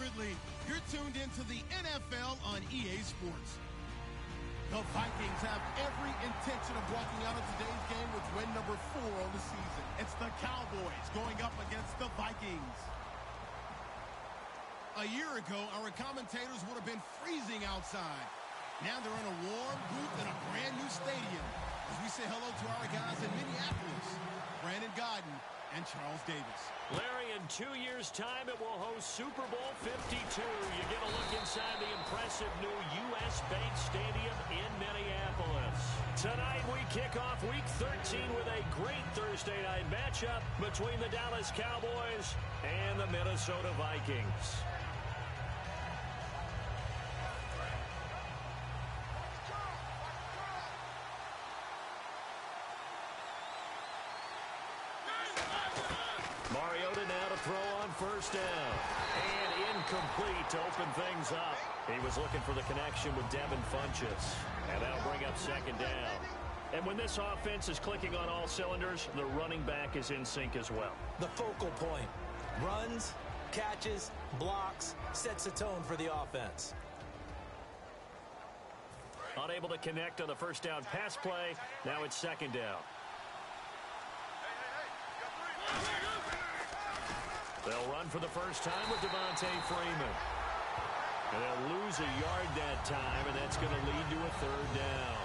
Absolutely. You're tuned into the NFL on EA Sports. The Vikings have every intention of walking out of today's game with win number 4 on the season. It's the Cowboys going up against the Vikings. A year ago, our commentators would have been freezing outside. Now they're in a warm booth in a brand new stadium. As we say hello to our guys in Minneapolis, Brandon Godden and Charles Davis. Larry, in 2 years' time, it will host Super Bowl 52. You get a look inside the impressive new U.S. Bank Stadium in Minneapolis. Tonight, we kick off Week 13 with a great Thursday night matchup between the Dallas Cowboys and the Minnesota Vikings. Mariota now to throw on first down. And incomplete to open things up. He was looking for the connection with Devin Funchess. And that'll bring up second down. And when this offense is clicking on all cylinders, the running back is in sync as well. The focal point. Runs, catches, blocks, sets the tone for the offense. Unable to connect on the first down pass play. Now it's second down. They'll run for the first time with Devontae Freeman. And they'll lose a yard that time, and that's going to lead to a third down.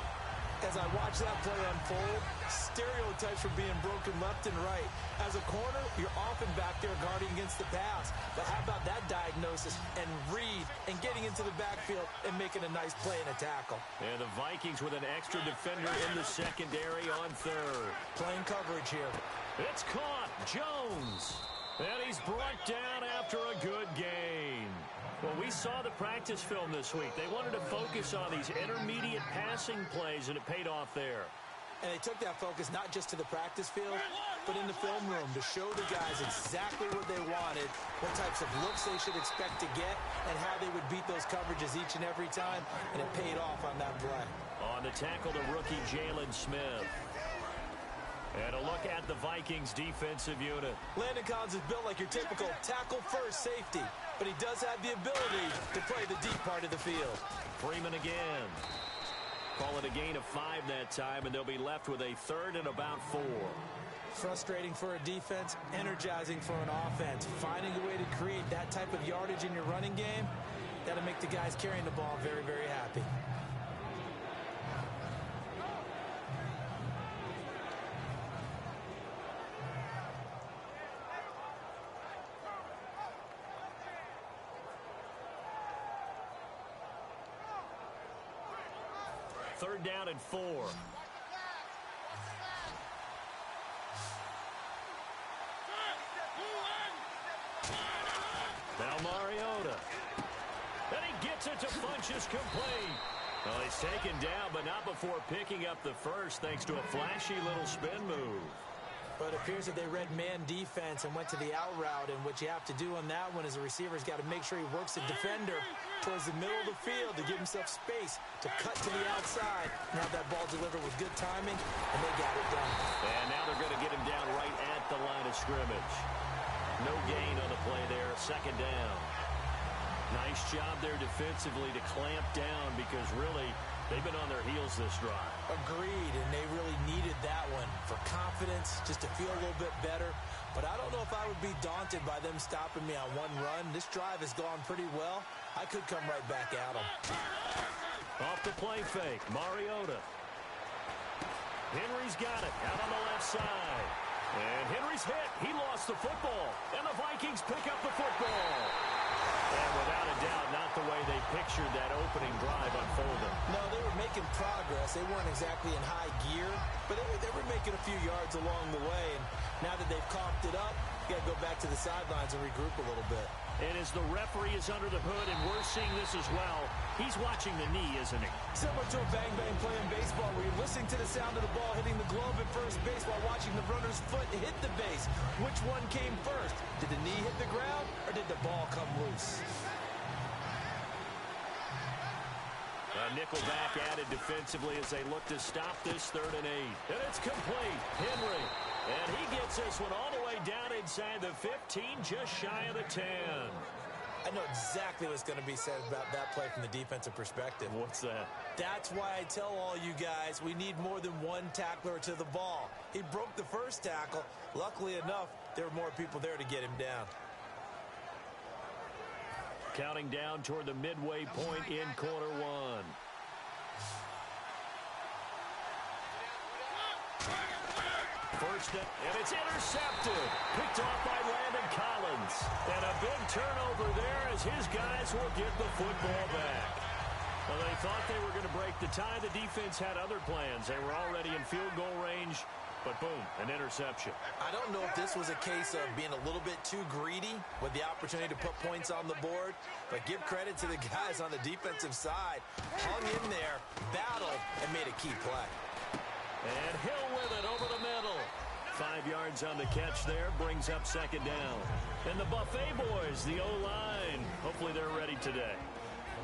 As I watch that play unfold, stereotypes are being broken left and right. As a corner, you're often back there guarding against the pass. But how about that diagnosis and read and getting into the backfield and making a nice play and a tackle? And the Vikings with an extra defender in the secondary on third. Playing coverage here. It's caught. Jones. And he's brought down after a good gain. Well, we saw the practice film this week. They wanted to focus on these intermediate passing plays, and it paid off there. And they took that focus not just to the practice field, but in the film room to show the guys exactly what they wanted, what types of looks they should expect to get, and how they would beat those coverages each and every time, and it paid off on that play. On the tackle, the rookie Jalen Smith. And a look at the Vikings defensive unit. Landon Collins is built like your typical tackle-first safety, but he does have the ability to play the deep part of the field. Freeman again. Call it a gain of 5 that time, and they'll be left with a third and about 4. Frustrating for a defense, energizing for an offense. Finding a way to create that type of yardage in your running game, that'll make the guys carrying the ball very, very happy. Third down and 4. Now Mariota. And he gets it to Funchess complete. Well, he's taken down, but not before picking up the first thanks to a flashy little spin move. But it appears that they read man defense and went to the out route, and what you have to do on that one is the receiver's got to make sure he works the defender towards the middle of the field to give himself space to cut to the outside and have that ball delivered with good timing, and they got it done. And now they're going to get him down right at the line of scrimmage. No gain on the play there, second down. Nice job there defensively to clamp down because really they've been on their heels this drive. Agreed, and they really needed that one for confidence, just to feel a little bit better. But I don't know if I would be daunted by them stopping me on one run. This drive has gone pretty well. I could come right back at them. Off the play fake, Mariota. Henry's got it out on the left side. And Henry's hit. He lost the football. And the Vikings pick up the football. And without a doubt, not the way they pictured that opening drive unfolding. No, they were making progress. They weren't exactly in high gear, but they were making a few yards along the way. And now that they've coughed it up, you got to go back to the sidelines and regroup a little bit. And as the referee is under the hood, and we're seeing this as well, he's watching the knee, isn't he? Similar to a bang-bang play in baseball where you're listening to the sound of the ball hitting the glove at first base while watching the runner's foot hit the base. Which one came first? Did the knee hit the ground, or did the ball come loose? Nickelback added defensively as they look to stop this 3rd and 8. And it's complete. Henry. And he gets this one all the way down inside the 15, just shy of the 10. I know exactly what's going to be said about that play from the defensive perspective. What's that? That's why I tell all you guys we need more than one tackler to the ball. He broke the first tackle. Luckily enough, there were more people there to get him down. Counting down toward the midway point in quarter one. First down, and it's intercepted. Picked off by Landon Collins. And a big turnover there as his guys will get the football back. Well, they thought they were going to break the tie. The defense had other plans. They were already in field goal range, but boom, an interception. I don't know if this was a case of being a little bit too greedy with the opportunity to put points on the board, but give credit to the guys on the defensive side. Hung in there, battled, and made a key play. And Hill with it over the middle. 5 yards on the catch there, brings up second down. And the Buffet boys, the O-line, hopefully they're ready today.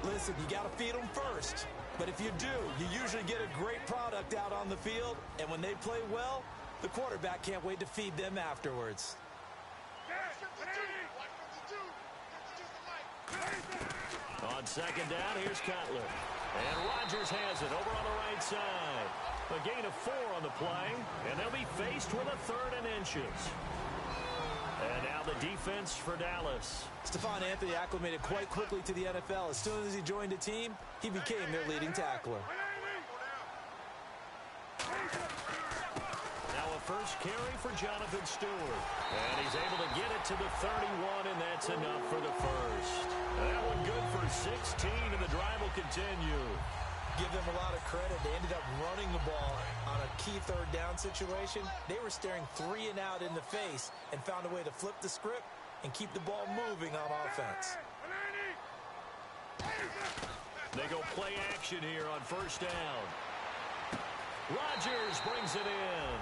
Listen, you got to feed them first. But if you do, you usually get a great product out on the field. And when they play well, the quarterback can't wait to feed them afterwards. On second down, here's Cutler. And Rodgers has it over on the right side. A gain of 4 on the play, and they'll be faced with a 3rd and inches. And now the defense for Dallas. Stephon Anthony acclimated quite quickly to the NFL. As soon as he joined the team, he became their leading tackler. Now a first carry for Jonathan Stewart. And he's able to get it to the 31, and that's enough for the first. That one good for 16, and the drive will continue. Give them a lot of credit. They ended up running the ball on a key 3rd down situation. They were staring 3 and out in the face and found a way to flip the script and keep the ball moving on offense. They go play action here on first down. Rodgers brings it in.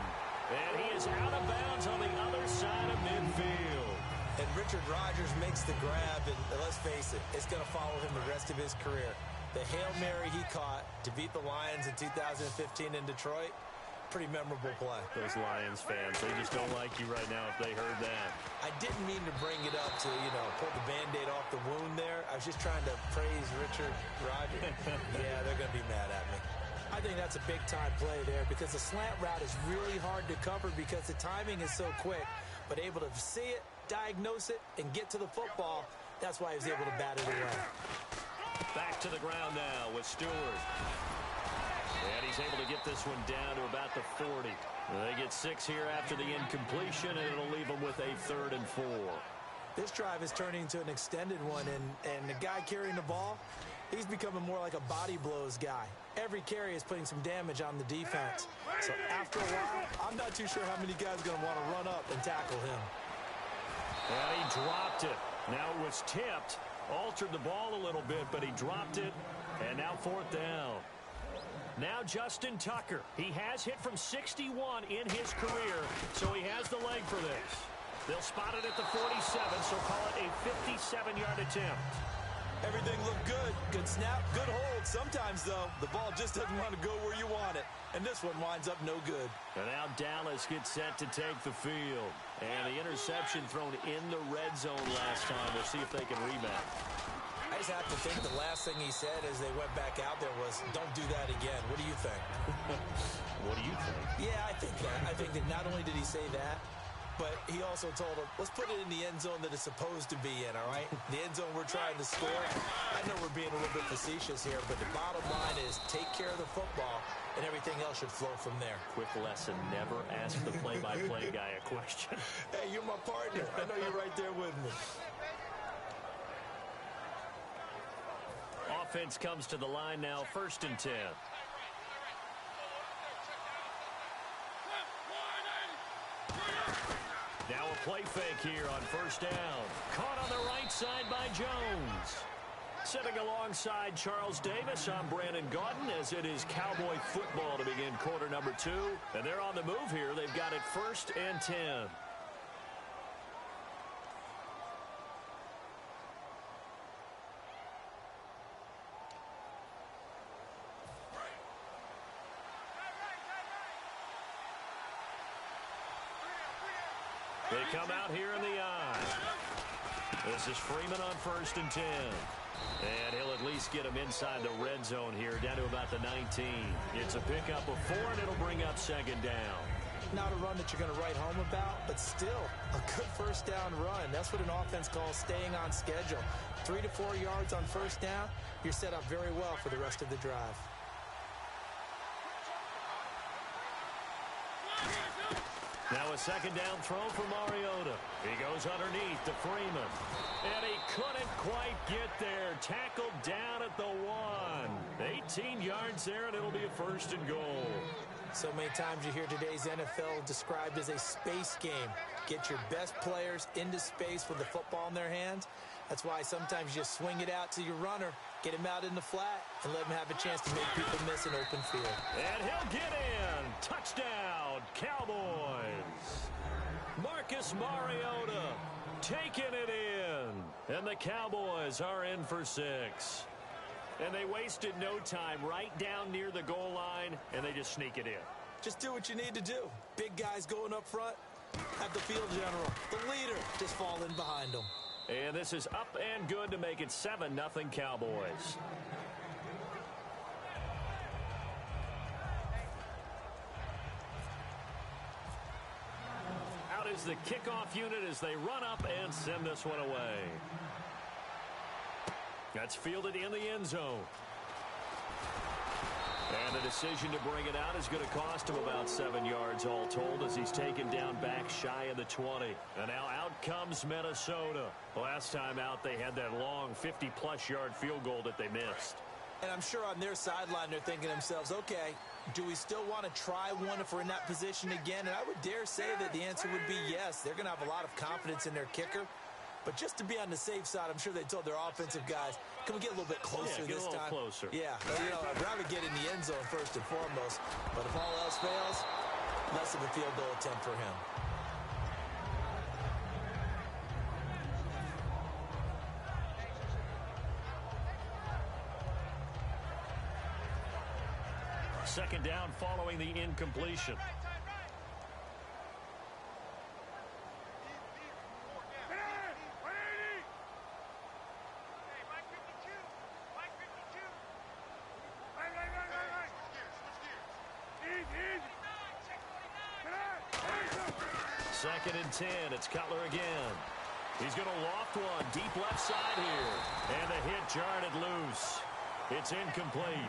And he is out of bounds on the other side of midfield. And Richard Rodgers makes the grab, and let's face it, it's going to follow him the rest of his career. The Hail Mary he caught to beat the Lions in 2015 in Detroit, pretty memorable play. Those Lions fans, they just don't like you right now if they heard that. I didn't mean to bring it up to, pull the Band-Aid off the wound there. I was just trying to praise Richard Rodgers. Yeah, they're going to be mad at me. I think that's a big-time play there because the slant route is really hard to cover because the timing is so quick. But able to see it, diagnose it, and get to the football, that's why he was able to bat it away. Back to the ground now with Stewart. And he's able to get this one down to about the 40. They get 6 here after the incompletion, and it'll leave them with a 3rd and 4. This drive is turning into an extended one, and the guy carrying the ball, he's becoming more like a body blows guy. Every carry is putting some damage on the defense. So after a while, I'm not too sure how many guys are going to want to run up and tackle him. And he dropped it. Now it was tipped. Altered the ball a little bit, but he dropped it. And now 4th down. Now Justin Tucker. He has hit from 61 in his career, so he has the leg for this. They'll spot it at the 47, so call it a 57-yard attempt. Everything looked good. Good snap, good hold. Sometimes, though, the ball just doesn't want to go where you want it. And this one winds up no good. And now Dallas gets set to take the field. And the interception thrown in the red zone last time. We'll see if they can rebound. I just have to think the last thing he said as they went back out there was, don't do that again. What do you think? What do you think? Yeah, I think that. I think that not only did he say that, but he also told him, let's put it in the end zone that it's supposed to be in, all right? The end zone we're trying to score. I know we're being a little bit facetious here, but the bottom line is take care of the football, and everything else should flow from there. Quick lesson, never ask the play-by-play guy a question. Hey, you're my partner. I know you're right there with me. Offense comes to the line now, 1st and 10. Now a play fake here on first down. Caught on the right side by Jones. Sitting alongside Charles Davis, I'm Brandon Gaudin as it is Cowboy football to begin quarter number 2. And they're on the move here. They've got it 1st and 10. They come out here in the eye. This is Freeman on 1st and 10. And he'll at least get him inside the red zone here, down to about the 19. It's a pickup of 4, and it'll bring up 2nd down. Not a run that you're going to write home about, but still a good first down run. That's what an offense calls staying on schedule. 3 to 4 yards on first down, you're set up very well for the rest of the drive. Now a 2nd down throw for Mariota. He goes underneath to Freeman. And he couldn't quite get there. Tackled down at the 1. 18 yards there, and it'll be a 1st and goal. So many times you hear today's NFL described as a space game. Get your best players into space with the football in their hands. That's why sometimes you just swing it out to your runner, get him out in the flat, and let him have a chance to make people miss an open field. And he'll get in. Touchdown, Cowboys. Marcus Mariota taking it in. And the Cowboys are in for 6. And they wasted no time right down near the goal line, and they just sneak it in. Just do what you need to do. Big guys going up front, have the field general, the leader, just fall in behind them. And this is up and good to make it 7-0 Cowboys. Out is the kickoff unit as they run up and send this one away. That's fielded in the end zone. And the decision to bring it out is going to cost him about 7 yards all told as he's taken down back shy of the 20. And now out comes Minnesota. Last time out, they had that long 50-plus yard field goal that they missed. And I'm sure on their sideline they're thinking to themselves, okay, do we still want to try one if we're in that position again? And I would dare say that the answer would be yes. They're going to have a lot of confidence in their kicker. But just to be on the safe side, I'm sure they told their offensive guys, can we get a little bit closer this time? Get a little closer. Yeah, you know, I'd rather get in the end zone first and foremost. But if all else fails, less of a field goal attempt for him. Second down following the incompletion. Second and 10. It's Cutler again. He's going to loft one deep left side here. And the hit jarred it loose. It's incomplete.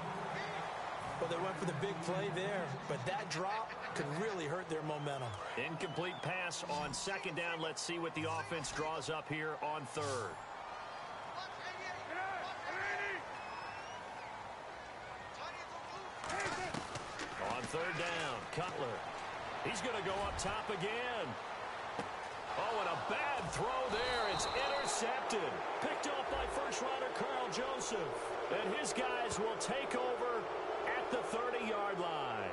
Well, they went for the big play there, but that drop could really hurt their momentum. Incomplete pass on second down. Let's see what the offense draws up here on third. On third down, Cutler. He's going to go up top again. Oh, and a bad throw there. It's intercepted. Picked off by first-rounder Carl Joseph. And his guys will take over at the 30-yard line.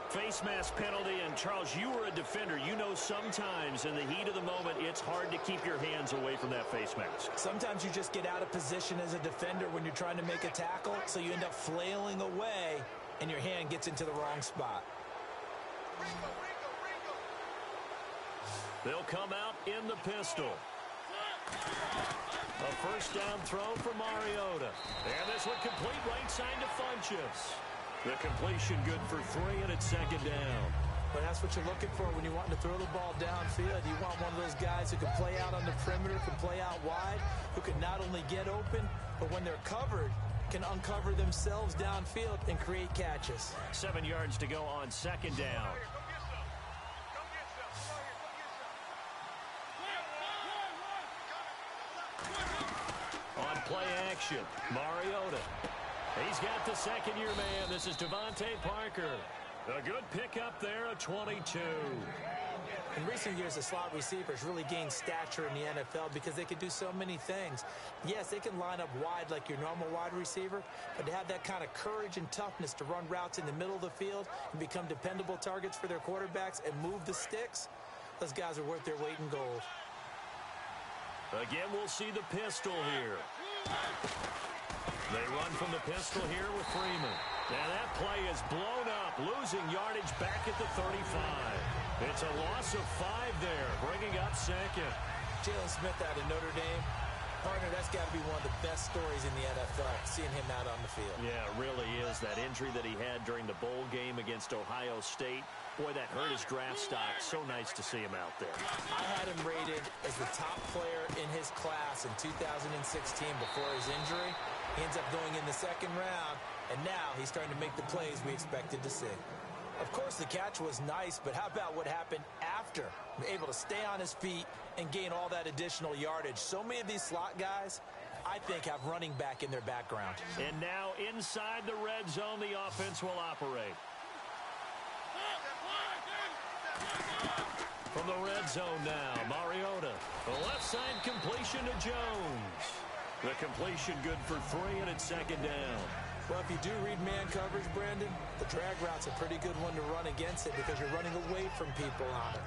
Face mask penalty, and Charles, you were a defender. You know sometimes in the heat of the moment, it's hard to keep your hands away from that face mask. Sometimes you just get out of position as a defender when you're trying to make a tackle, so you end up flailing away, and your hand gets into the wrong spot. They'll come out in the pistol. A first down throw for Mariota. And this one complete right side to Funchess. The completion good for 3, and it's second down. But that's what you're looking for when you want to throw the ball downfield. You want one of those guys who can play out on the perimeter, can play out wide, who can not only get open, but when they're covered, can uncover themselves downfield and create catches. 7 yards to go on second down. On play action, Mariota. He's got the second-year man. This is Devontae Parker. A good pickup there, a 22. In recent years, the slot receivers really gained stature in the NFL because they can do so many things. Yes, they can line up wide like your normal wide receiver, but to have that kind of courage and toughness to run routes in the middle of the field and become dependable targets for their quarterbacks and move the sticks, those guys are worth their weight in gold. Again, we'll see the pistol here. They run from the pistol here with Freeman. And that play is blown up, losing yardage back at the 35. It's a loss of 5 there, bringing up second. Jalen Smith out of Notre Dame. Partner, that's got to be one of the best stories in the NFL, seeing him out on the field. Yeah, it really is. That injury that he had during the bowl game against Ohio State, boy, that hurt his draft stock. So nice to see him out there. I had him rated as the top player in his class in 2016 before his injury. He ends up going in the second round, and now he's starting to make the plays we expected to see. Of course, the catch was nice, but how about what happened after? Able to stay on his feet and gain all that additional yardage. So many of these slot guys, I think, have running back in their background. And now inside the red zone, the offense will operate. From the red zone now, Mariota. The left side completion to Jones. The completion good for 3, and it's second down. Well, if you do read man coverage, Brandon, the drag route's a pretty good one to run against it because you're running away from people on it.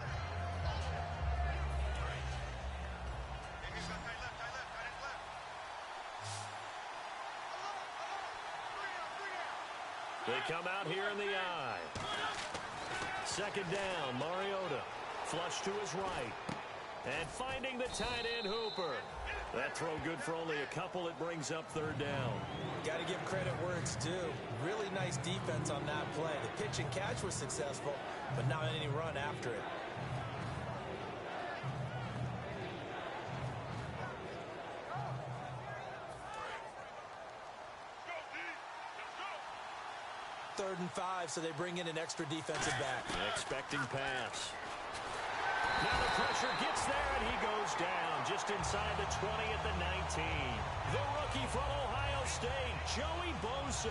They come out here in the eye. Second down, Mariota. Flush to his right. And finding the tight end, Hooper. That throw good for only a couple. It brings up third down. Got to give credit where it's due. Really nice defense on that play. The pitch and catch was successful, but not any run after it. Third and 5, so they bring in an extra defensive back. Expecting pass. Now the pressure gets there, and he goes down just inside the 20 at the 19. The rookie from Ohio State, Joey Bosa.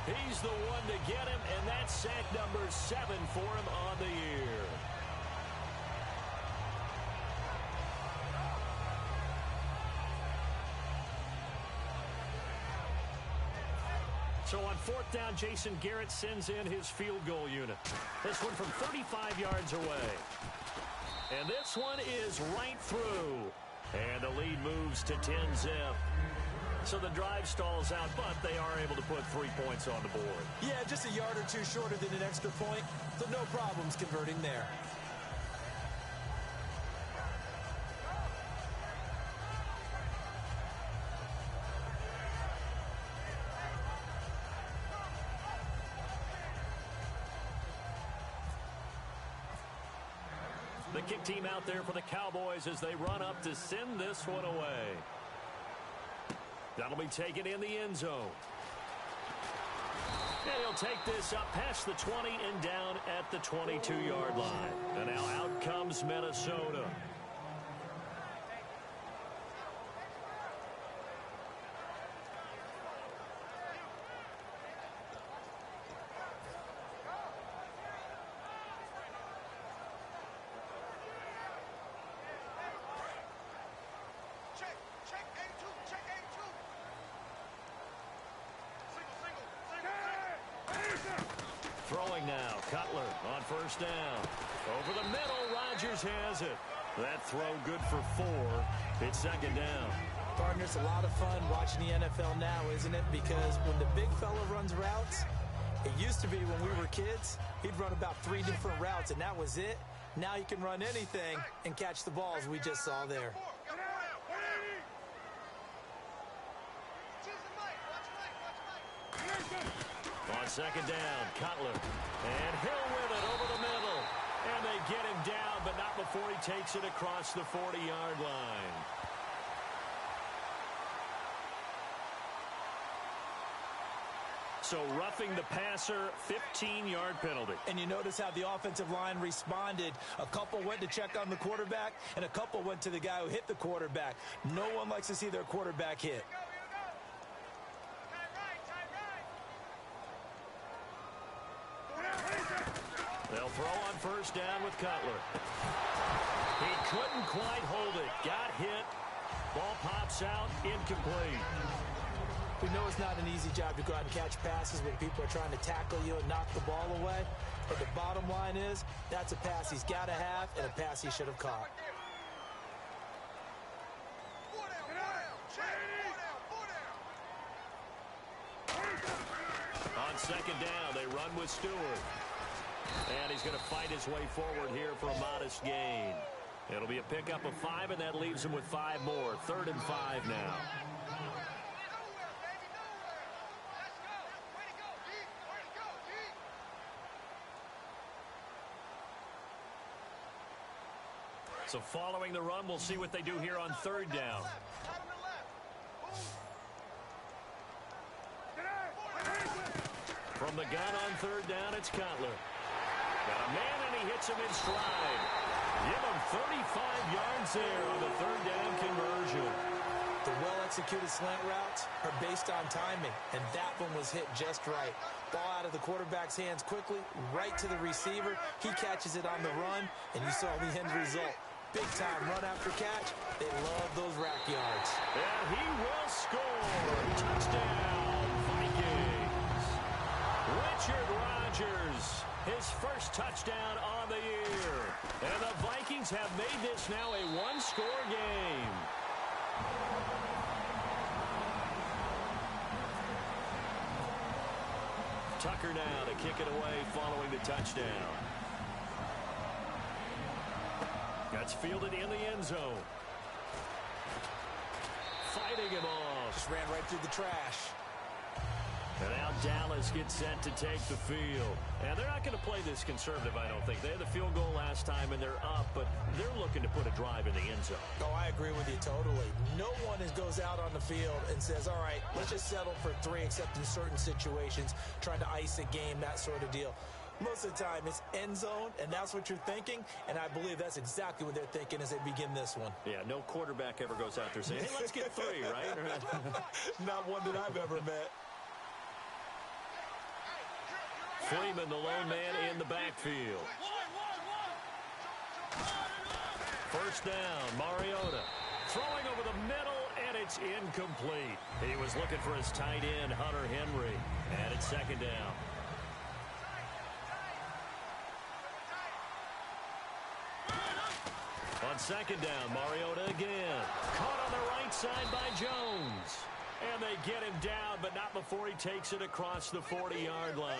He's the one to get him, and that's sack number 7 for him on the year. So on fourth down, Jason Garrett sends in his field goal unit. This one from 35 yards away. And this one is right through. And the lead moves to 10-zip. So the drive stalls out, but they are able to put 3 points on the board. Yeah, just a yard or two shorter than an extra point, so no problems converting there. The kick team out there for the Cowboys as they run up to send this one away. That'll be taken in the end zone. And he'll take this up past the 20 and down at the 22-yard line. And now out comes Minnesota. Throwing now, Cutler on first down. Over the middle, Rodgers has it. That throw good for 4. It's second down. Partner, it's a lot of fun watching the NFL now, isn't it? Because when the big fella runs routes, it used to be when we were kids, he'd run about 3 different routes, and that was it. Now he can run anything and catch the balls we just saw there. On second down, Cutler. And Hill with it over the middle. And they get him down, but not before he takes it across the 40-yard line. So roughing the passer, 15-yard penalty. And you notice how the offensive line responded. A couple went to check on the quarterback, and a couple went to the guy who hit the quarterback. No one likes to see their quarterback hit. They'll throw on first down with Cutler. He couldn't quite hold it. Got hit. Ball pops out. Incomplete. We know it's not an easy job to go out and catch passes when people are trying to tackle you and knock the ball away. But the bottom line is, that's a pass he's got to have and a pass he should have caught. On second down, they run with Stewart. And he's going to fight his way forward here for a modest gain. It'll be a pickup of 5, and that leaves him with 5 more. 3rd and 5 now. So following the run, we'll see what they do here on 3rd down. From the gun on 3rd down, it's Cutler. Got a man, and he hits him in stride. Give him 35 yards there on the 3rd down conversion. The well-executed slant routes are based on timing, and that one was hit just right. Ball out of the quarterback's hands quickly, right to the receiver. He catches it on the run, and you saw the end result. Big-time run after catch. They love those rack yards. And he will score. Touchdown, Vikings. Richard Rodgers, his first touchdown on the year. And the Vikings have made this now a one-score game. Tucker now to kick it away following the touchdown. That's fielded in the end zone. Fighting him off. Just ran right through the trash. And now Dallas gets set to take the field. And they're not going to play this conservative, I don't think. They had the field goal last time, and they're up, but they're looking to put a drive in the end zone. Oh, I agree with you totally. No one goes out on the field and says, all right, let's just settle for 3, except in certain situations, trying to ice a game, that sort of deal. Most of the time, it's end zone, and that's what you're thinking, and I believe that's exactly what they're thinking as they begin this one. Yeah, no quarterback ever goes out there saying, hey, let's get 3, right? Not one that I've ever met. Freeman, the lone man in the backfield. First down, Mariota. Throwing over the middle, and it's incomplete. He was looking for his tight end, Hunter Henry. And it's 2nd down. On 2nd down, Mariota again. Caught on the right side by Jones. And they get him down, but not before he takes it across the 40-yard line.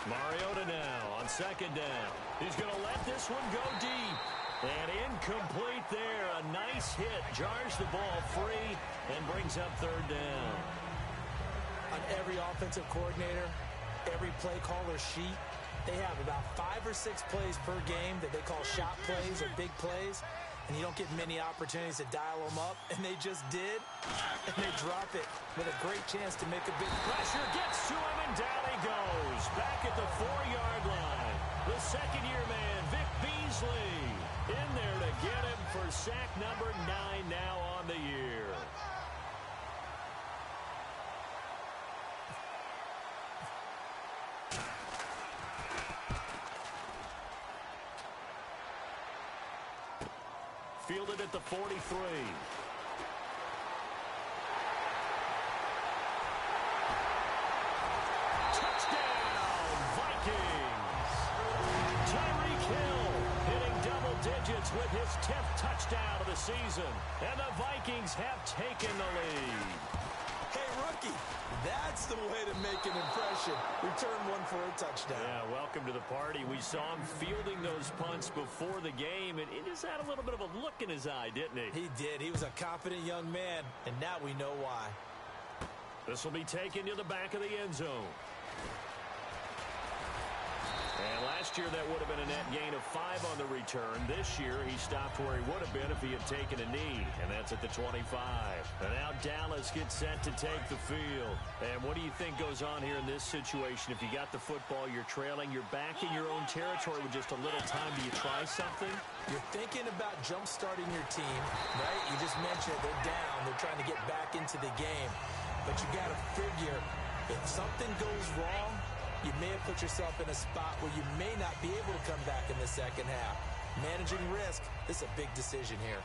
Mariota now on 2nd down. He's going to let this one go deep. And incomplete there. A nice hit. Jars the ball free and brings up 3rd down. On every offensive coordinator, every play caller sheet, they have about 5 or 6 plays per game that they call shot plays or big plays. And you don't get many opportunities to dial them up. And they just did. And they drop it with a great chance to make a big pressure. Gets to him, and down he goes. Back at the 4-yard line. The second-year man, Vic Beasley, in there to get him for sack number 9 now on the year. Fielded at the 43. Touchdown, Vikings! Tyreek Hill hitting double digits with his 10th touchdown of the season. And the Vikings have taken the lead. Hey, rookie, that's the way to make an impression. Return one for a touchdown. Yeah, welcome to the party. We saw him fielding those punts before the game, and it just had a little bit of a look in his eye, didn't he? He did. He was a confident young man, and now we know why. This will be taken to the back of the end zone. And last year, that would have been a net gain of 5 on the return. This year, he stopped where he would have been if he had taken a knee, and that's at the 25. And now Dallas gets set to take the field. And what do you think goes on here in this situation? If you got the football, you're trailing, you're back in your own territory with just a little time. Do you try something? You're thinking about jump-starting your team, right? You just mentioned it. They're down. They're trying to get back into the game. But you got to figure, if something goes wrong, you may have put yourself in a spot where you may not be able to come back in the second half. Managing risk, this is a big decision here.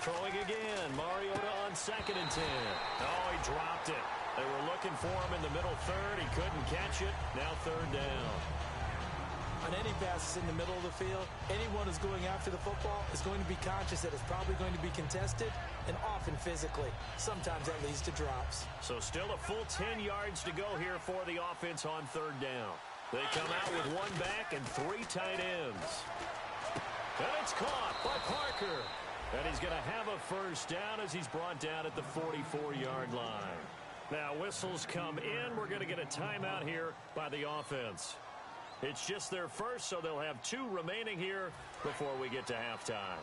Throwing again. Mariota on 2nd and 10. Oh, he dropped it. They were looking for him in the middle third. He couldn't catch it. Now 3rd down. On any passes in the middle of the field, anyone who's going after the football is going to be conscious that it's probably going to be contested, and often physically. Sometimes that leads to drops. So still a full 10 yards to go here for the offense on 3rd down. They come out with 1 back and 3 tight ends. And it's caught by Parker. And he's going to have a 1st down as he's brought down at the 44-yard line. Now whistles come in. We're going to get a timeout here by the offense. It's just their first, so they'll have 2 remaining here before we get to halftime.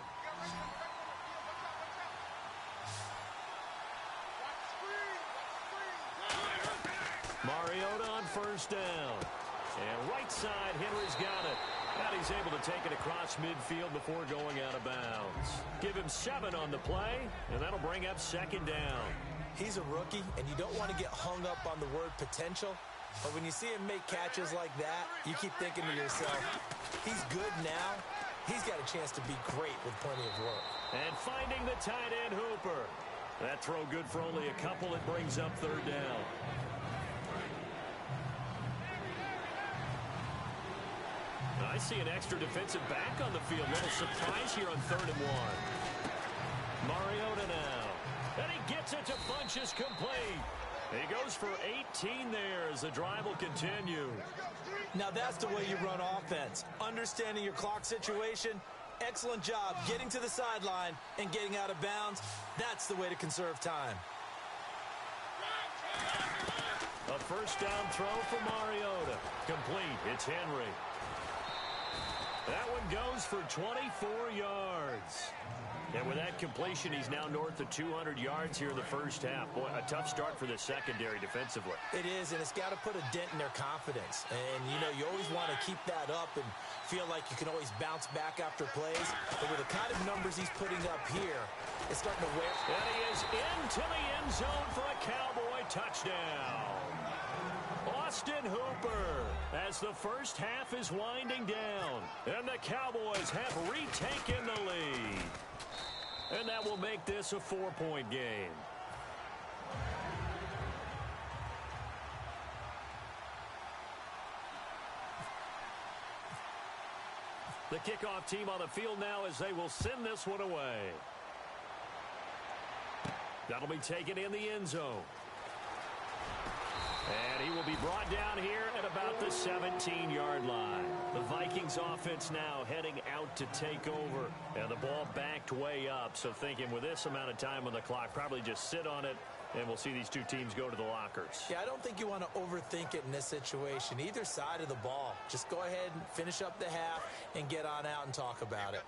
Mariota on 1st down. And right side, Henry's got it. And he's able to take it across midfield before going out of bounds. Give him 7 on the play, and that'll bring up 2nd down. He's a rookie, and you don't want to get hung up on the word potential. But when you see him make catches like that, you keep thinking to yourself, he's good now. He's got a chance to be great with plenty of work. And finding the tight end, Hooper. That throw good for only a couple. It brings up 3rd down. I see an extra defensive back on the field. Little surprise here on 3rd and 1. Mariota now. And he gets it to Funchess complete. He goes for 18 there as the drive will continue. Now that's the way you run offense. Understanding your clock situation. Excellent job getting to the sideline and getting out of bounds. That's the way to conserve time. A 1st down throw for Mariota. Complete. It's Henry. That one goes for 24 yards. And with that completion, he's now north of 200 yards here in the 1st half. Boy, a tough start for the secondary defensively. It is, and it's got to put a dent in their confidence. And, you know, you always want to keep that up and feel like you can always bounce back after plays. But with the kind of numbers he's putting up here, it's starting to wear. And he is into the end zone for a Cowboy touchdown. Austin Hooper as the 1st half is winding down. And the Cowboys have retaken the lead. And that will make this a 4-point game. The kickoff team on the field now as they will send this one away. That'll be taken in the end zone. And he will be brought down here at about the 17-yard line. The Vikings offense now heading out to take over. And the ball backed way up. So thinking with this amount of time on the clock, probably just sit on it, and we'll see these 2 teams go to the lockers. Yeah, I don't think you want to overthink it in this situation. Either side of the ball. Just go ahead and finish up the half and get on out and talk about it.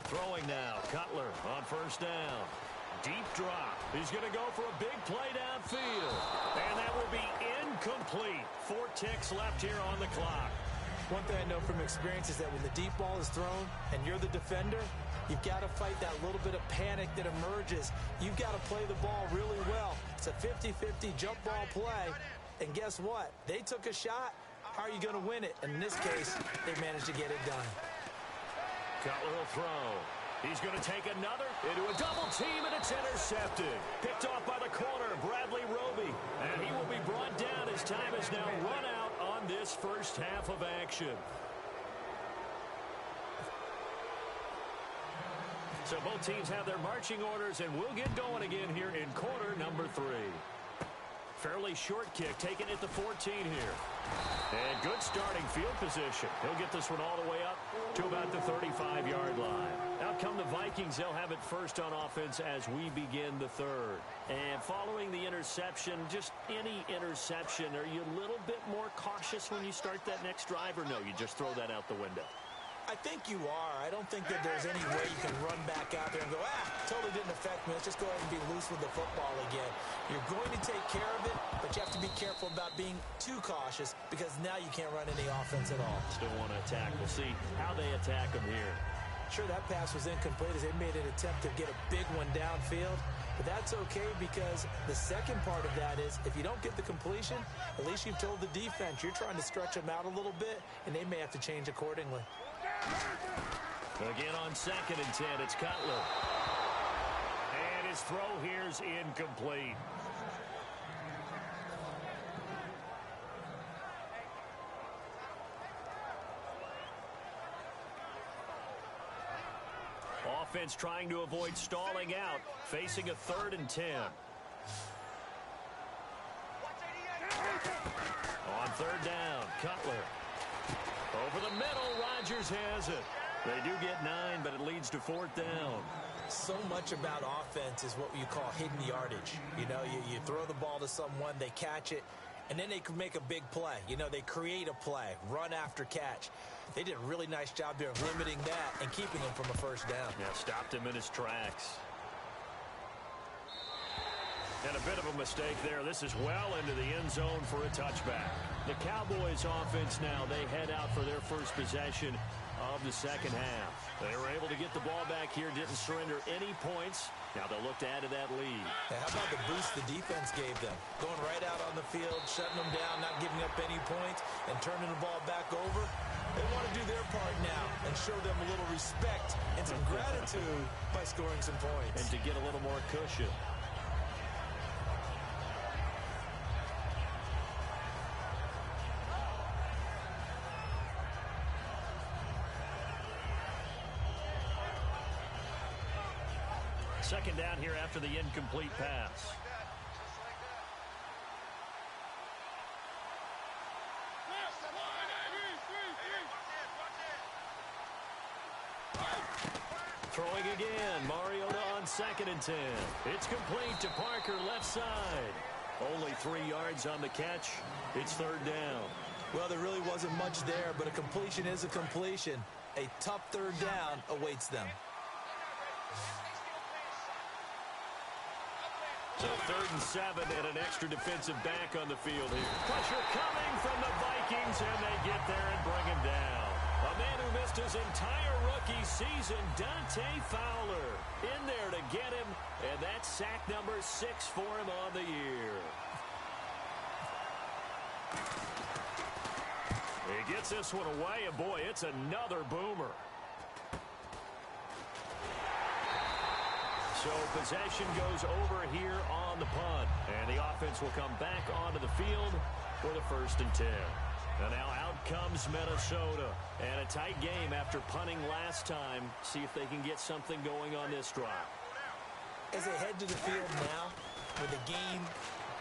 Throwing now, Cutler on 1st down. Deep drop. He's going to go for a big play downfield. And that will be incomplete. 4 ticks left here on the clock. One thing I know from experience is that when the deep ball is thrown and you're the defender, you've got to fight that little bit of panic that emerges. You've got to play the ball really well. It's a 50-50 jump ball play. And guess what? They took a shot. How are you going to win it? And in this case, they managed to get it done. Cutler will throw. He's going to take another into a double team, and it's intercepted. Picked off by the corner, Bradley Roby. And he will be brought down as time is now run out on this 1st half of action. So both teams have their marching orders, and we'll get going again here in quarter number 3. Fairly short kick, taken at the 14 here. And good starting field position. He'll get this one all the way up to about the 35-yard line. Out come the Vikings. They'll have it first on offense as we begin the 3rd. And following the interception, just any interception, are you a little bit more cautious when you start that next drive, or no, you just throw that out the window? I think you are. I don't think that there's any way you can run back out there and go, totally didn't affect me. Let's just go ahead and be loose with the football again. You're going to take care of it, but you have to be careful about being too cautious because now you can't run any offense at all. Still want to attack. We'll see how they attack them here. Sure, that pass was incomplete as they made an attempt to get a big one downfield. But that's okay because the second part of that is if you don't get the completion, at least you've told the defense you're trying to stretch them out a little bit, and they may have to change accordingly. Again on 2nd and 10, it's Cutler. And his throw here's incomplete. Offense trying to avoid stalling out, facing a 3rd and 10. On 3rd down, Cutler. Over the middle, Rodgers has it. They do get 9, but it leads to 4th down. So much about offense is what you call hidden yardage. You know, you throw the ball to someone, they catch it, and then they can make a big play. You know, they create a play, run after catch. They did a really nice job there of limiting that and keeping him from a 1st down. Yeah, stopped him in his tracks. And a bit of a mistake there. This is well into the end zone for a touchback. The Cowboys offense now, they head out for their first possession of the 2nd half. They were able to get the ball back here, didn't surrender any points. Now they'll look to add to that lead. Hey, how about the boost the defense gave them? Going right out on the field, shutting them down, not giving up any points, and turning the ball back over. They want to do their part now and show them a little respect and some gratitude by scoring some points. And to get a little more cushion. Second down here after the incomplete pass. Throwing again, Mariota on 2nd and 10. It's complete to Parker, left side. Only 3 yards on the catch. It's 3rd down. Well, there really wasn't much there, but a completion is a completion. A tough 3rd down awaits them. So 3rd and 7 and an extra defensive back on the field here. Pressure coming from the Vikings, and they get there and bring him down. A man who missed his entire rookie season, Dante Fowler, in there to get him, and that's sack number 6 for him on the year. He gets this one away, and boy, it's another boomer. So possession goes over here on the punt, and the offense will come back onto the field for the 1st and 10. And now out comes Minnesota. And a tight game after punting last time. See if they can get something going on this drive. As they head to the field now, with the game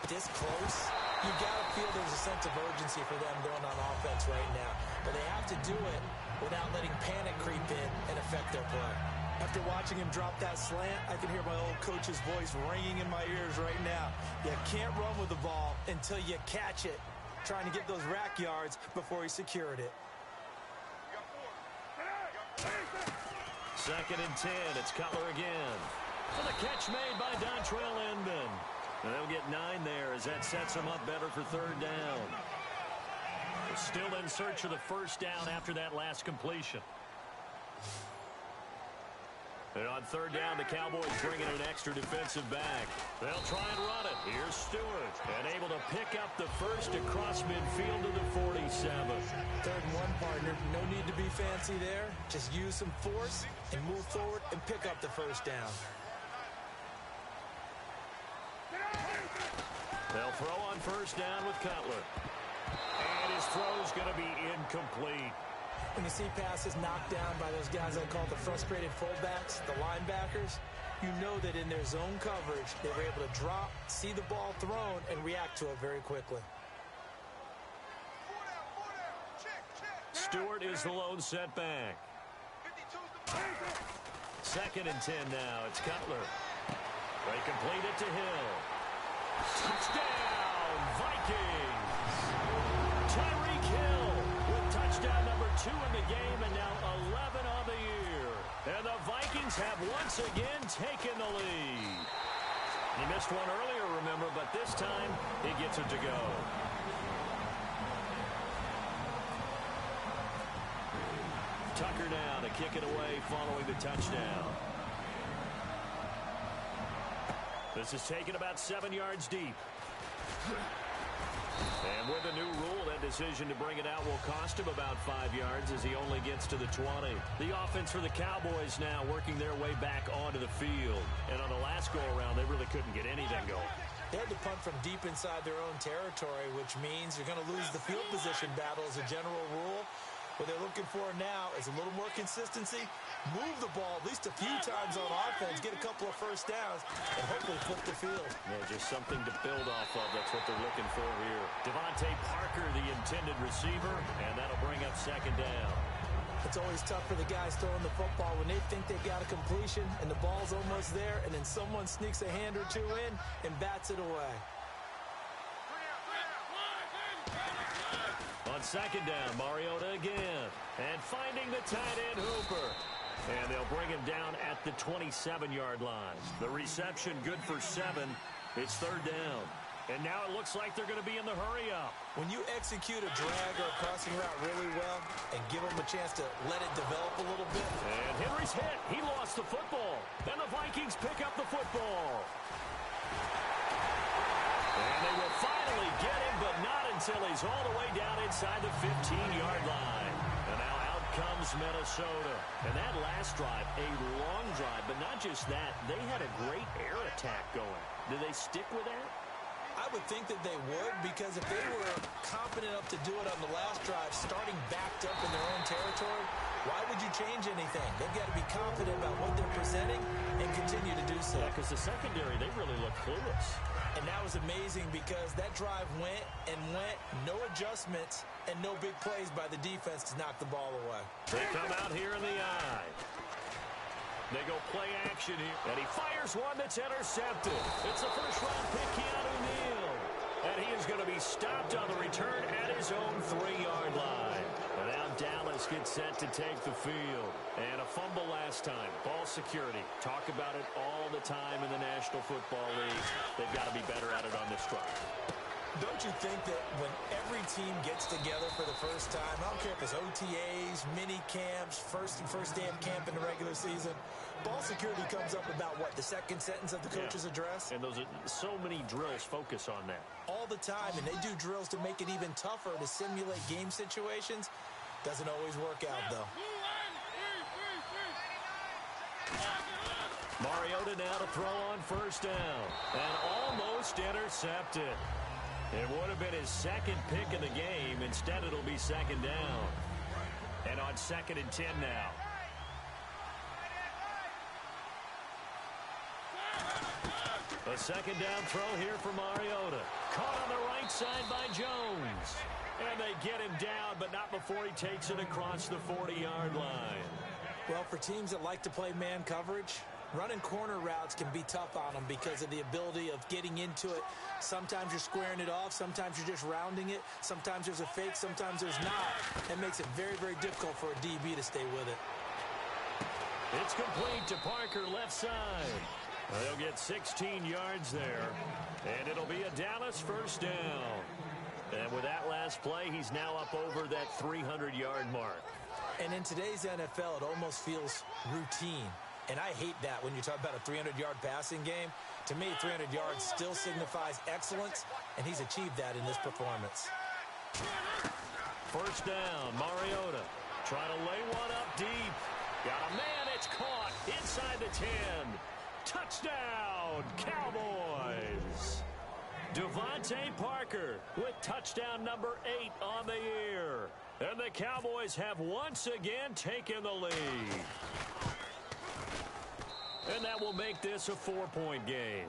this close, you got to feel there's a sense of urgency for them going on offense right now. But they have to do it without letting panic creep in and affect their play. After watching him drop that slant, I can hear my old coach's voice ringing in my ears right now. You can't run with the ball until you catch it. Trying to get those rack yards before he secured it. 2nd and 10. It's Cutler again. For the catch made by Dontrell Inman. And they'll get 9 there as that sets them up better for 3rd down. They're still in search of the 1st down after that last completion. And on 3rd down, the Cowboys bring in an extra defensive back. They'll try and run it. Here's Stewart. And able to pick up the 1st across midfield to the 47. 3rd and 1, partner. No need to be fancy there. Just use some force and move forward and pick up the 1st down. They'll throw on 1st down with Cutler. And his throw's going to be incomplete. When you see passes knocked down by those guys I call the frustrated fullbacks, the linebackers, you know that in their zone coverage, they were able to drop, see the ball thrown, and react to it very quickly. Stewart is the lone setback. 2nd and 10 now. It's Cutler. They complete it to Hill. Touchdown, Vikings! Tyreek Hill with touchdown number 2 in the game and now 11 on the year. And the Vikings have once again taken the lead. He missed one earlier, remember, but this time he gets it to go. Tucker now to kick it away following the touchdown. This is taken about 7 yards deep. And with the new rule, that decision to bring it out will cost him about 5 yards as he only gets to the 20. The offense for the Cowboys now working their way back onto the field. And on the last go-around, they really couldn't get anything going. They had to punt from deep inside their own territory, which means you're going to lose the field position battle as a general rule. What they're looking for now is a little more consistency, move the ball at least a few times on offense, get a couple of first downs, and hopefully flip the field. Yeah, just something to build off of. That's what they're looking for here. Devontae Parker, the intended receiver, and that'll bring up second down. It's always tough for the guys throwing the football when they think they've got a completion and the ball's almost there, and then someone sneaks a hand or two in and bats it away. On second down, Mariota again. And finding the tight end, Hooper. And they'll bring him down at the 27-yard line. The reception good for 7. It's third down. And now it looks like they're going to be in the hurry-up. When you execute a drag or a crossing route really well and give them a chance to let it develop a little bit. And Henry's hit. He lost the football. Then the Vikings pick up the football. And they will finally get him, but not until he's all the way down inside the 15-yard line. And now out comes Minnesota. And that last drive, a long drive, but not just that. They had a great air attack going. Do they stick with that? I would think that they would, because if they were confident enough to do it on the last drive, starting backed up in their own territory, why would you change anything? They've got to be confident about what they're presenting and continue to do so. Yeah, because the secondary, they really look clueless. And that was amazing because that drive went and went, no adjustments, and no big plays by the defense to knock the ball away. They come out here in the eye. They go play action here. And he fires one that's intercepted. It's the first-round pick, Keanu Neal. And he is going to be stopped on the return at his own 3-yard line. And now Dallas gets set to take the field. And a fumble last time. Ball security. Talk about it all the time in the National Football League. They've got to be better at it on this drive. Don't you think that when every team gets together for the first time, I don't care if it's OTAs, mini camps, first day of camp in the regular season, ball security comes up about, what, the second sentence of the coach's address? And those are so many drills focus on that. All the time, and they do drills to make it even tougher to simulate game situations. Doesn't always work out, though. Mariota now to throw on first down. And almost intercepted. It would have been his second pick of the game. Instead, it'll be second down. And on 2nd and 10 now. A second down throw here for Mariota. Caught on the right side by Jones. And they get him down, but not before he takes it across the 40-yard line. Well, for teams that like to play man coverage, running corner routes can be tough on them because of the ability of getting into it. Sometimes you're squaring it off. Sometimes you're just rounding it. Sometimes there's a fake. Sometimes there's not. It makes it very, very difficult for a DB to stay with it. It's complete to Parker left side. They'll get 16 yards there. And it'll be a Dallas first down. And with that last play, he's now up over that 300-yard mark. And in today's NFL, it almost feels routine. And I hate that when you talk about a 300-yard passing game. To me, 300 yards still signifies excellence, and he's achieved that in this performance. First down, Mariota trying to lay one up deep. Got a man, it's caught inside the 10. Touchdown, Cowboys. Devontae Parker with touchdown number 8 on the year. And the Cowboys have once again taken the lead. And that will make this a 4-point game.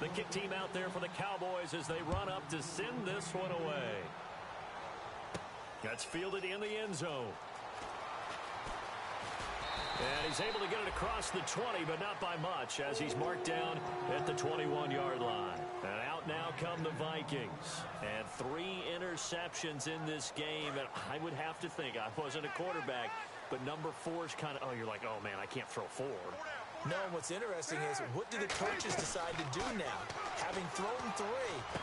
The kick team out there for the Cowboys as they run up to send this one away. That's fielded in the end zone. And he's able to get it across the 20, but not by much, as he's marked down at the 21-yard line. And out now come the Vikings. And 3 interceptions in this game. And I would have to think, I wasn't a quarterback, but number 4 is kind of, oh, you're like, oh, man, I can't throw 4. No, and what's interesting is, what do the coaches decide to do now? Having thrown 3,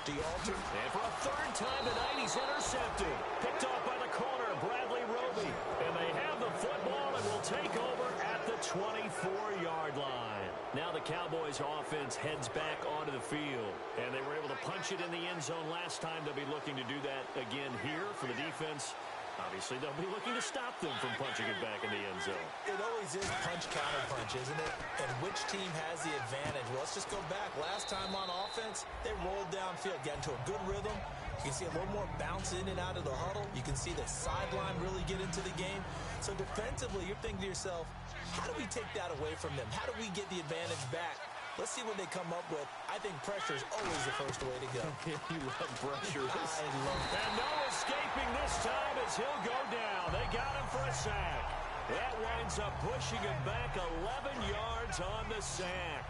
do you alter? And for a third time tonight, he's intercepted. Picked off by the corner, Bradley Roby. And they have the football and will take over at the 24-yard line. Now the Cowboys offense heads back onto the field. And they were able to punch it in the end zone last time. They'll be looking to do that again here for the defense. Obviously, they'll be looking to stop them from punching it back in the end zone. It always is punch-counter-punch, isn't it? And which team has the advantage? Well, let's just go back. Last time on offense, they rolled downfield, got into a good rhythm. You can see a little more bounce in and out of the huddle. You can see the sideline really get into the game. So defensively, you're thinking to yourself, how do we take that away from them? How do we get the advantage back? Let's see what they come up with. I think pressure is always the first way to go. You love pressure. I love it. And no escaping this time as he'll go down. They got him for a sack. That winds up pushing him back 11 yards on the sack.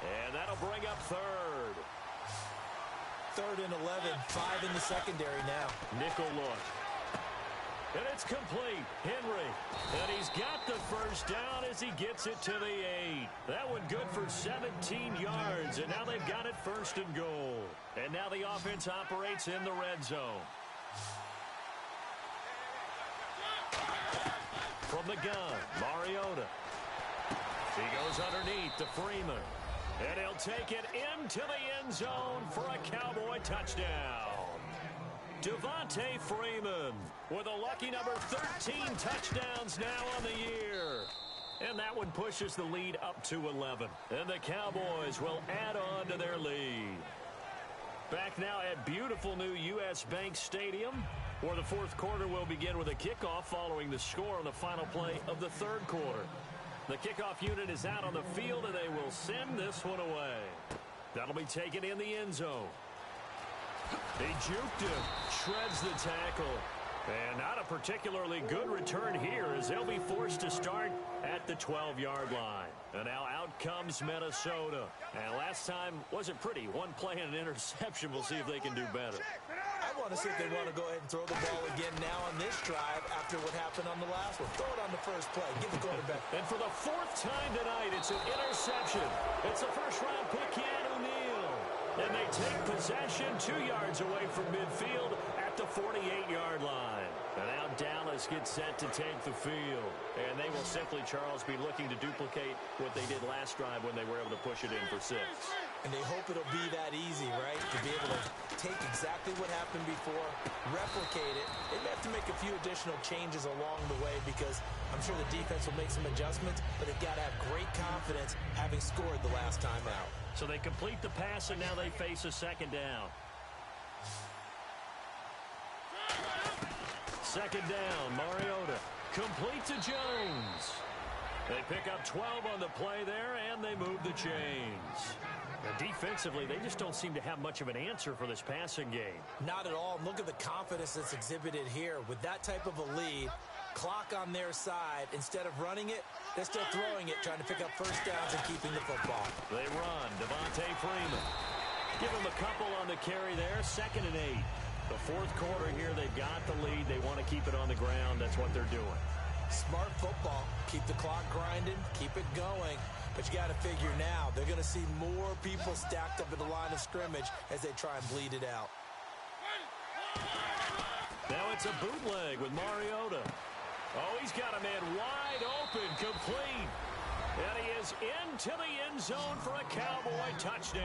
And that'll bring up third. 3rd and 11, 5 in the secondary now. Nickel look. And it's complete. Henry. And he's got the first down as he gets it to the 8. That one good for 17 yards. And now they've got it 1st and goal. And now the offense operates in the red zone. From the gun, Mariota. He goes underneath to Freeman. And he'll take it into the end zone for a Cowboy touchdown. Devontae Freeman with a lucky number 13 touchdowns now on the year. And that one pushes the lead up to 11. And the Cowboys will add on to their lead. Back now at beautiful new U.S. Bank Stadium, where the 4th quarter will begin with a kickoff following the score on the final play of the 3rd quarter. The kickoff unit is out on the field, and they will send this one away. That'll be taken in the end zone. He juked him, shreds the tackle. And not a particularly good return here as they'll be forced to start at the 12-yard line. And now out comes Minnesota. And last time wasn't pretty. One play and an interception. We'll see if they can do better. I want to see if they want to go ahead and throw the ball again now on this drive after what happened on the last one. Throw it on the first play. Give the quarterback. And for the 4th time tonight, it's an interception. It's a first-round pick, Keanu Neal. And they take possession 2 yards away from midfield at the 48-yard line. And now Dallas gets set to take the field. And they will simply, Charles, be looking to duplicate what they did last drive when they were able to push it in for 6. And they hope it'll be that easy, right? To be able to take exactly what happened before, replicate it. They may have to make a few additional changes along the way because I'm sure the defense will make some adjustments, but they've got to have great confidence having scored the last time out. So they complete the pass, and now they face a 2nd down. 2nd down, Mariota. Complete to Jones. They pick up 12 on the play there, and they move the chains. And defensively, they just don't seem to have much of an answer for this passing game. Not at all. Look at the confidence that's exhibited here. With that type of a lead, clock on their side, instead of running it, they're still throwing it, trying to pick up first downs and keeping the football. They run. Devontae Freeman. Give them a couple on the carry there. 2nd and 8. The 4th quarter here, they've got the lead. They want to keep it on the ground. That's what they're doing. Smart football. Keep the clock grinding. Keep it going. But you got to figure now, they're going to see more people stacked up at the line of scrimmage as they try and bleed it out. Now it's a bootleg with Mariota. Oh, he's got a man wide open, complete. And he is into the end zone for a Cowboy touchdown.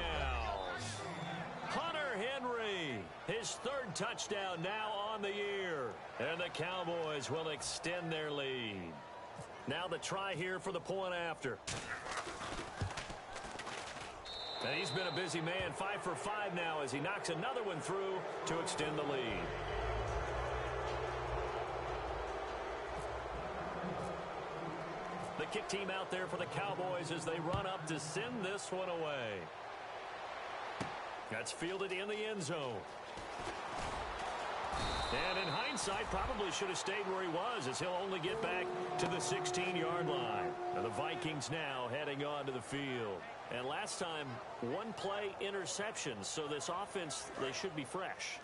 Hunter Henry, his 3rd touchdown now on the year. And the Cowboys will extend their lead. Now the try here for the point after. And he's been a busy man, 5 for 5 now as he knocks another one through to extend the lead. The kick team out there for the Cowboys as they run up to send this one away. That's fielded in the end zone. And in hindsight, probably should have stayed where he was as he'll only get back to the 16-yard line. And the Vikings now heading on to the field. And last time, 1-play interception. So this offense, they should be fresh.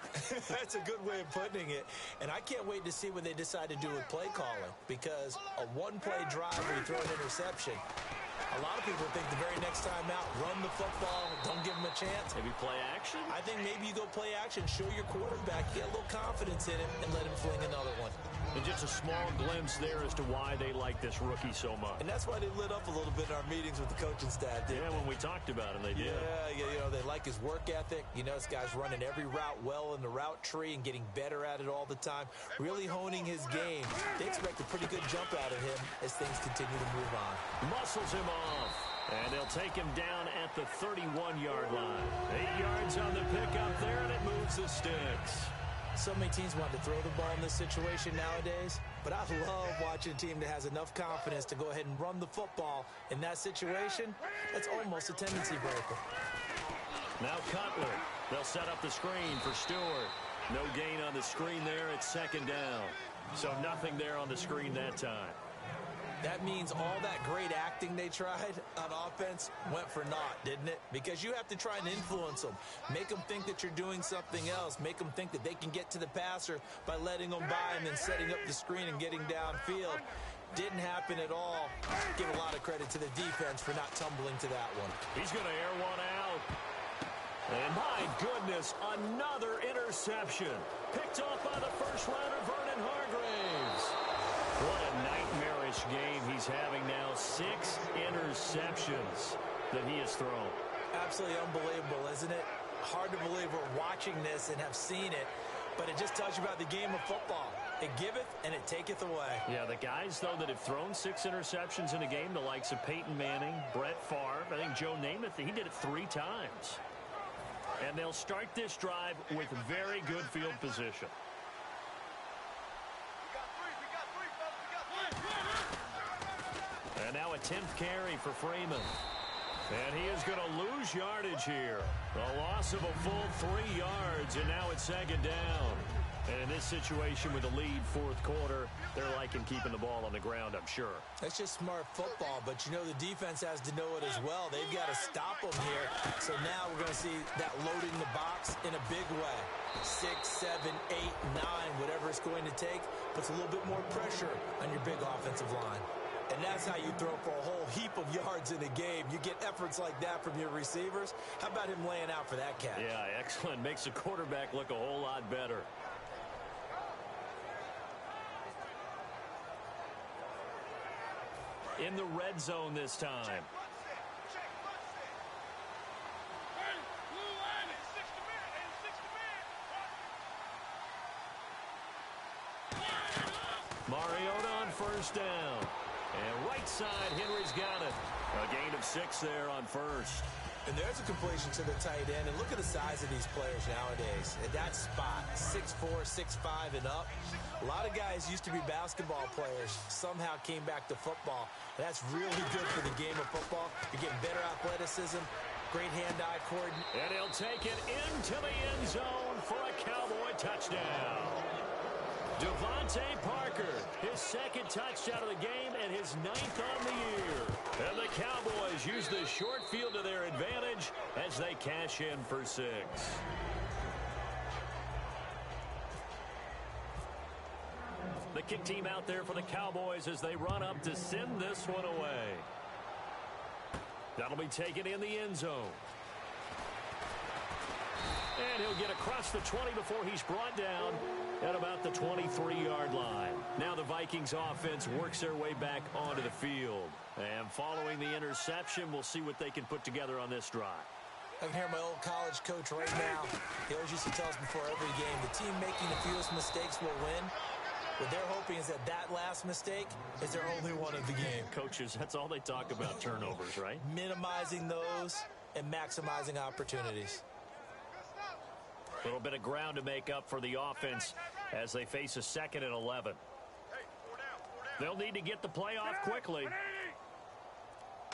That's a good way of putting it. And I can't wait to see what they decide to do with play calling. Because a 1-play drive where you throw an interception, A lot of people think the very next time out, run the football, don't give him a chance. Maybe play action? I think maybe you go play action, show your quarterback, get a little confidence in him, and let him fling another one. And just a small glimpse there as to why they like this rookie so much. And that's why they lit up a little bit in our meetings with the coaching staff, didn't they? When we talked about him, they did. Yeah, they like his work ethic. This guy's running every route well in the route tree and getting better at it all the time, really honing his game. They expect a pretty good jump out of him as things continue to move on. Muscles him off. And they'll take him down at the 31-yard line. 8 yards on the pickup there, and it moves the sticks. So many teams want to throw the ball in this situation nowadays, but I love watching a team that has enough confidence to go ahead and run the football. In that situation, that's almost a tendency breaker. Now Cutler. They'll set up the screen for Stewart. No gain on the screen there. It's second down. So nothing there on the screen that time. That means all that great acting they tried on offense went for naught, didn't it? Because you have to try and influence them. Make them think that you're doing something else. Make them think that they can get to the passer by letting them by and then setting up the screen and getting downfield. Didn't happen at all. Give a lot of credit to the defense for not tumbling to that one. He's going to air one out. And my goodness, another interception. Picked off by the first rounder, Vernon Hargreaves. What a nightmarish game he's having now. 6 interceptions that he has thrown. Absolutely unbelievable, isn't it? Hard to believe we're watching this and have seen it, but it just tells you about the game of football. It giveth and it taketh away. Yeah, the guys, though, that have thrown 6 interceptions in a game, the likes of Peyton Manning, Brett Favre, I think Joe Namath, he did it 3 times. And they'll start this drive with very good field position. And now a 10th carry for Freeman. And he is going to lose yardage here. A loss of a full 3 yards, and now it's second down. And in this situation with the lead fourth quarter, they're liking keeping the ball on the ground, I'm sure. That's just smart football, but the defense has to know it as well. They've got to stop them here. So now we're going to see that loading the box in a big way. 6, 7, 8, 9, whatever it's going to take, puts a little bit more pressure on your big offensive line. And that's how you throw for a whole heap of yards in a game. You get efforts like that from your receivers. How about him laying out for that catch? Yeah, excellent. Makes the quarterback look a whole lot better. In the red zone this time. Mariota on first down. And right side, Henry's got it. A gain of 6 there on first. And there's a completion to the tight end. And look at the size of these players nowadays. At that spot, 6'4", 6'5", and up. A lot of guys used to be basketball players. Somehow came back to football. And that's really good for the game of football. You're getting better athleticism, great hand-eye coordination. And he'll take it into the end zone for a Cowboy touchdown. Devontae Parker, his second touchdown of the game and his 9th on the year. And the Cowboys use the short field to their advantage as they cash in for 6. The kick team out there for the Cowboys as they run up to send this one away. That'll be taken in the end zone. And he'll get across the 20 before he's brought down at about the 23-yard line. Now the Vikings offense works their way back onto the field. And following the interception, we'll see what they can put together on this drive. I can hear my old college coach right now. He always used to tell us before every game, the team making the fewest mistakes will win. What they're hoping is that last mistake is their only one of the game. Coaches, that's all they talk about, turnovers, right? Minimizing those and maximizing opportunities. A little bit of ground to make up for the offense as they face a 2nd and 11. They'll need to get the play off quickly.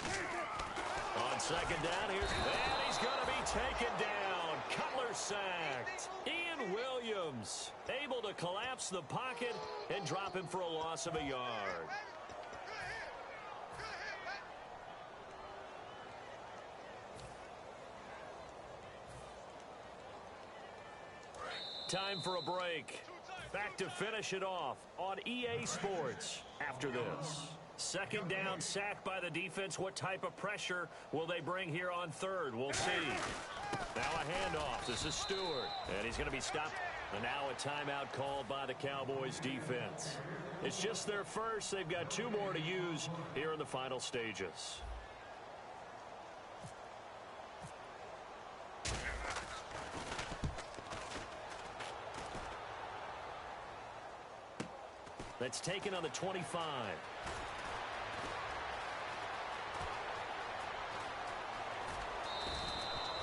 On second down, and he's going to be taken down. Cutler sacked. Ian Williams able to collapse the pocket and drop him for a loss of a yard. Time for a break. Back to finish it off on EA Sports after this. Second down, sack by the defense. What type of pressure will they bring here on third? We'll see. Now a handoff. This is Stewart, and he's going to be stopped. And now a timeout called by the Cowboys defense. It's just their first. They've got 2 more to use here in the final stages. That's taken on the 25.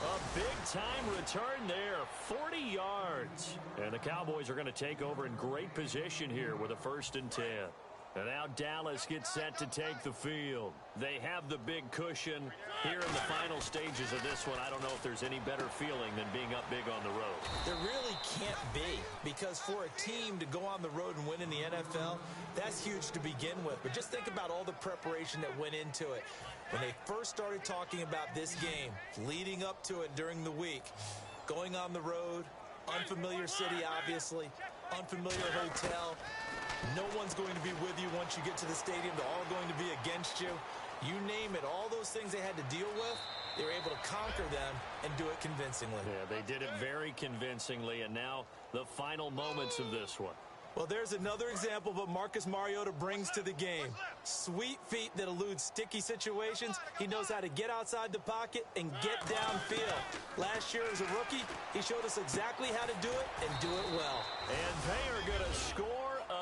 A big-time return there, 40 yards. And the Cowboys are going to take over in great position here with a 1st and 10. And now Dallas gets set to take the field. They have the big cushion here in the final stages of this one. I don't know if there's any better feeling than being up big on the road. There really can't be, because for a team to go on the road and win in the NFL, that's huge to begin with. But just think about all the preparation that went into it. When they first started talking about this game, leading up to it during the week, going on the road, unfamiliar city, obviously, unfamiliar hotel. No one's going to be with you once you get to the stadium. They're all going to be against you. You name it, all those things they had to deal with, they were able to conquer them and do it convincingly. Yeah, they did it very convincingly, and now the final moments of this one. Well, there's another example of what Marcus Mariota brings to the game. Sweet feet that elude sticky situations. He knows how to get outside the pocket and get downfield. Last year as a rookie, he showed us exactly how to do it and do it well. And they are going to score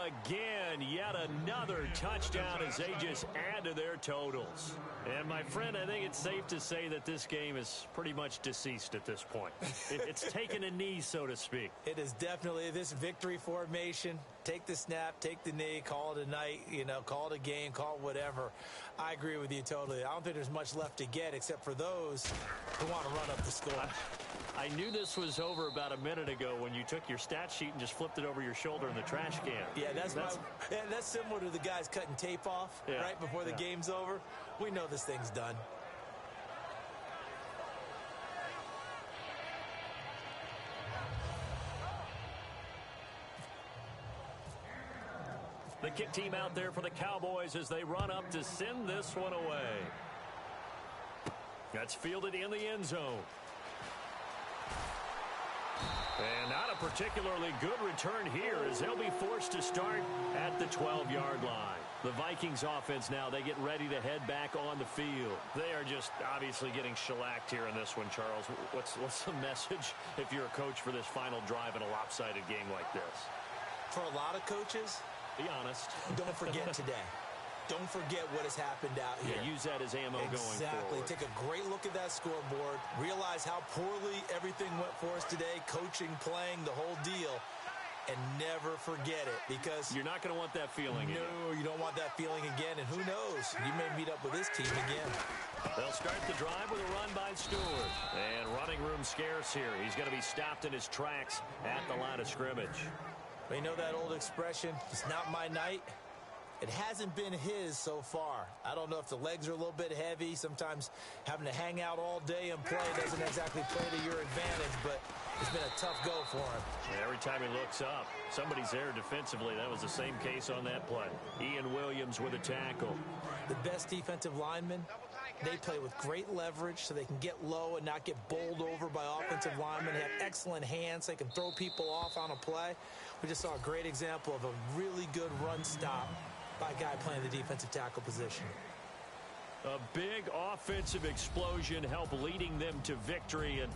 again. Yet another touchdown as they just add to their totals. And, my friend, I think it's safe to say that this game is pretty much deceased at this point. It's taken a knee, so to speak. It is definitely this victory formation. Take the snap, take the knee, call it a night, call it a game, call it whatever. I agree with you totally. I don't think there's much left to get except for those who want to run up the score. I knew this was over about a minute ago when you took your stat sheet and just flipped it over your shoulder in the trash can. Yeah, that's similar to the guys cutting tape off right before the game's over. We know this thing's done. The kick team out there for the Cowboys as they run up to send this one away. That's fielded in the end zone. And not a particularly good return here as they'll be forced to start at the 12-yard line. The Vikings offense now, they get ready to head back on the field. They are just obviously getting shellacked here in this one, Charles. What's the message if you're a coach for this final drive in a lopsided game like this? For a lot of coaches, be honest. Don't forget today. Don't forget what has happened out here. Yeah, use that as ammo going forward. Exactly. Take a great look at that scoreboard. Realize how poorly everything went for us today. Coaching, playing, the whole deal. And never forget it, because you're not going to want that feeling again. No, you don't want that feeling again. And who knows? You may meet up with this team again. They'll start the drive with a run by Stewart. And running room scarce here. He's going to be stopped in his tracks at the line of scrimmage. You know that old expression, it's not my night? It hasn't been his so far. I don't know if the legs are a little bit heavy. Sometimes having to hang out all day and play doesn't exactly play to your advantage, but it's been a tough go for him. And every time he looks up, somebody's there defensively. That was the same case on that play. Ian Williams with a tackle. The best defensive linemen, they play with great leverage so they can get low and not get bowled over by offensive linemen. They have excellent hands. They can throw people off on a play. We just saw a great example of a really good run stop by a guy playing the defensive tackle position. A big offensive explosion helped leading them to victory. And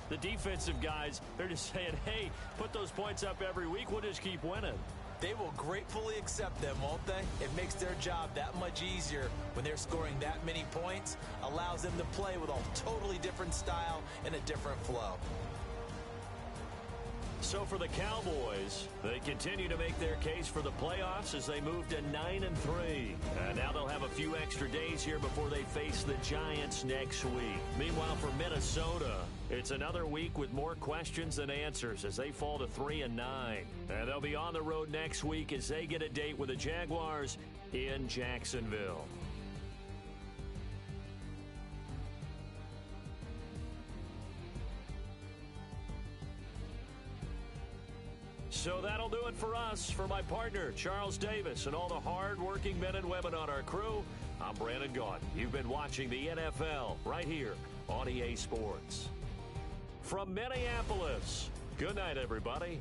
the defensive guys, they're just saying, hey, put those points up every week. We'll just keep winning. They will gratefully accept them, won't they? It makes their job that much easier when they're scoring that many points. Allows them to play with a totally different style and a different flow. So for the Cowboys, they continue to make their case for the playoffs as they move to 9-3. And now they'll have a few extra days here before they face the Giants next week. Meanwhile, for Minnesota, it's another week with more questions than answers as they fall to 3-9. And they'll be on the road next week as they get a date with the Jaguars in Jacksonville. So that'll do it for us. For my partner, Charles Davis, and all the hard-working men and women on our crew, I'm Brandon Gaudin. You've been watching the NFL right here on EA Sports. From Minneapolis, good night, everybody.